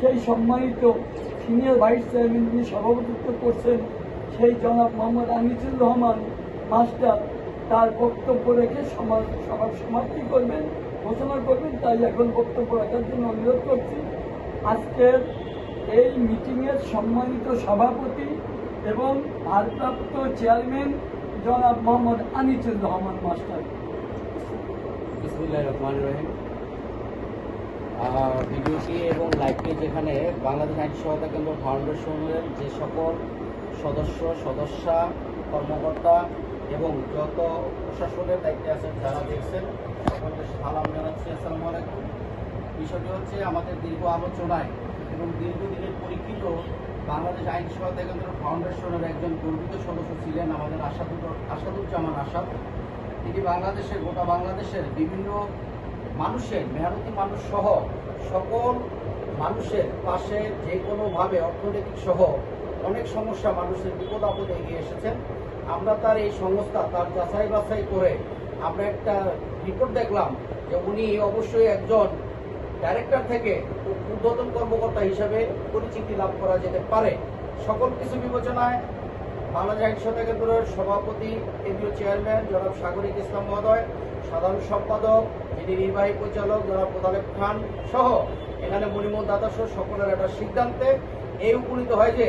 সেই সম্মানিত senior vice chairman যিনি সভাপতিত্ব করছেন সেই জনাব মোহাম্মদ আনিসুর রহমান মাস্টার তার বক্তব্য রেখে সভার সমাপ্তি করবেন, ঘোষণা করবেন। তাই এখন বক্তব্য রাখার জন্য অনুরোধ করছি আজকের এই মিটিংয়ের সম্মানিত সভাপতি এবং ভারপ্রাপ্ত চেয়ারম্যান জনাব মোহাম্মদ আনিসুর রহমান মাস্টার। বিসমিল্লাহির রহমানির রহিম। ভিডিওটি এবং লাইভটি যেখানে বাংলাদেশ আইন সহায়তা কেন্দ্র ফাউন্ডেশনের যে সকল সদস্যা কর্মকর্তা এবং যত প্রশাসনের দায়িত্বে আছেন যারা দেখছেন সকলকে সালাম জানাচ্ছি, আসসালামু আলাইকুম। বিষয়টি হচ্ছে আমাদের দীর্ঘ আলোচনায় এবং দীর্ঘদিনের পরীক্ষিত বাংলাদেশ আইন সহায়তা কেন্দ্র ফাউন্ডেশনের একজন গর্বিত সদস্য ছিলেন আমাদের আসাদুজ্জামান আসাদ। তিনি গোটা বাংলাদেশের বিভিন্ন মানুষের, মেহনতি মানুষ সহ সকল মানুষের পাশে যে কোনোভাবে অর্থনৈতিক সহ অনেক সমস্যা মানুষের বিপদ আপদে এগিয়ে এসেছেন। আমরা তার এই সংস্থা তার যাচাই বাছাই করে আমরা একটা রিপোর্ট দেখলাম যে উনি অবশ্যই একজন ডাইরেক্টর থেকে ঊর্ধ্বতন কর্মকর্তা হিসেবে পরিচিতি লাভ করা যেতে পারে। সকল কিছু বিবেচনায় বাংলাদেশ আইন সহায়তা কেন্দ্রের সভাপতি, কেন্দ্রীয় চেয়ারম্যান জনাব সাগরিক ইসলাম মহোদয়, সাধারণ সম্পাদক যিনি নির্বাহী পরিচালক জনাব মোতালেব খান সহ এখানে মনিমুন দাদা সহ সকলের একটা সিদ্ধান্তে এই উপনীত হয় যে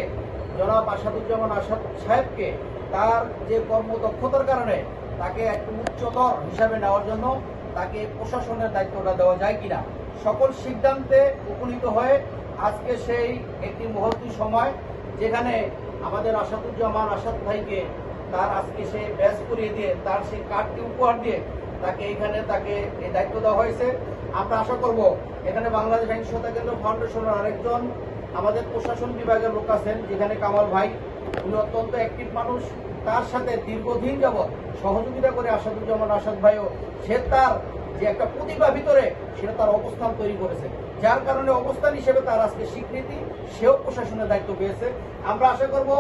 জনাব আসাদুজ্জামান আসাদ সাহেবকে তার যে কর্মদক্ষতার কারণে তাকে একটু উচ্চতর হিসাবে নেওয়ার জন্য তাকে প্রশাসনের দায়িত্বটা দেওয়া যায় কিনা। সকল সিদ্ধান্তে উপনীত হয়ে আজকে সেই একটি মুহূর্তের সময় যেখানে আমাদের আসাদুজ্জামান আসাদ ভাইকে তার আজকে সে ব্যাচ করিয়ে দিয়ে তার সেই কার্ডটি উপহার দিয়ে তাকে এই দায়িত্ব দেওয়া হয়েছে। আমরা আশা করব এখানে বাংলাদেশ আইন সহায়তা কেন্দ্র ফাউন্ডেশনের আরেকজন আমাদের প্রশাসন বিভাগের লোক আছেন যেখানে কামাল ভাই, উনি অত্যন্ত অ্যাক্টিভ মানুষ। তার সাথে দীর্ঘদিন যাবৎ সহযোগিতা করে আসাদুজ্জামান আসাদ ভাইও সে তার যে একটা প্রতিভা ভিতরে সেটা তার অবস্থান তৈরি করেছে, যার কারণে অবস্থান হিসেবে তার আজকে স্বীকৃতি, সেও প্রশাসনের দায়িত্ব পেয়েছে। আমরা আশা করব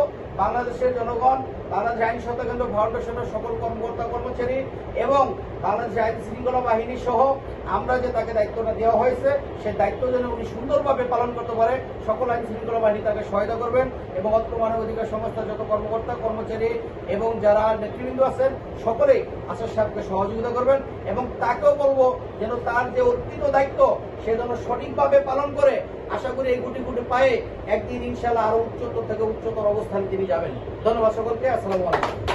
বাংলাদেশের জনগণ, বাংলাদেশ আইন সহায়তা কেন্দ্র ফাউন্ডেশনের সকল কর্মকর্তা কর্মচারী এবং বাংলাদেশ আইন শৃঙ্খলা বাহিনী সহ আমরা যে তাকে দায়িত্বটা দেওয়া হয়েছে সে দায়িত্ব যেন উনি সুন্দরভাবে পালন করতে পারে, সকল আইন শৃঙ্খলা বাহিনী তাকে সহায়তা করবেন এবং অত্র মানবাধিকার সংস্থার যত কর্মকর্তা কর্মচারী এবং যারা নেতৃবৃন্দ আছেন সকলেই আসাদ সাহেবকে সহযোগিতা করবেন এবং তাকেও বলবো যেন তার যে অর্পিত দায়িত্ব সে যেন সঠিকভাবে পালন করে। আশা করি এই গুটি গুটি পায়ে একদিন ইনশাআল্লাহ আরো উচ্চতর থেকে উচ্চতর অবস্থানে তিনি যাবেন। ধন্যবাদ সকলকে, আসসালামু আলাইকুম।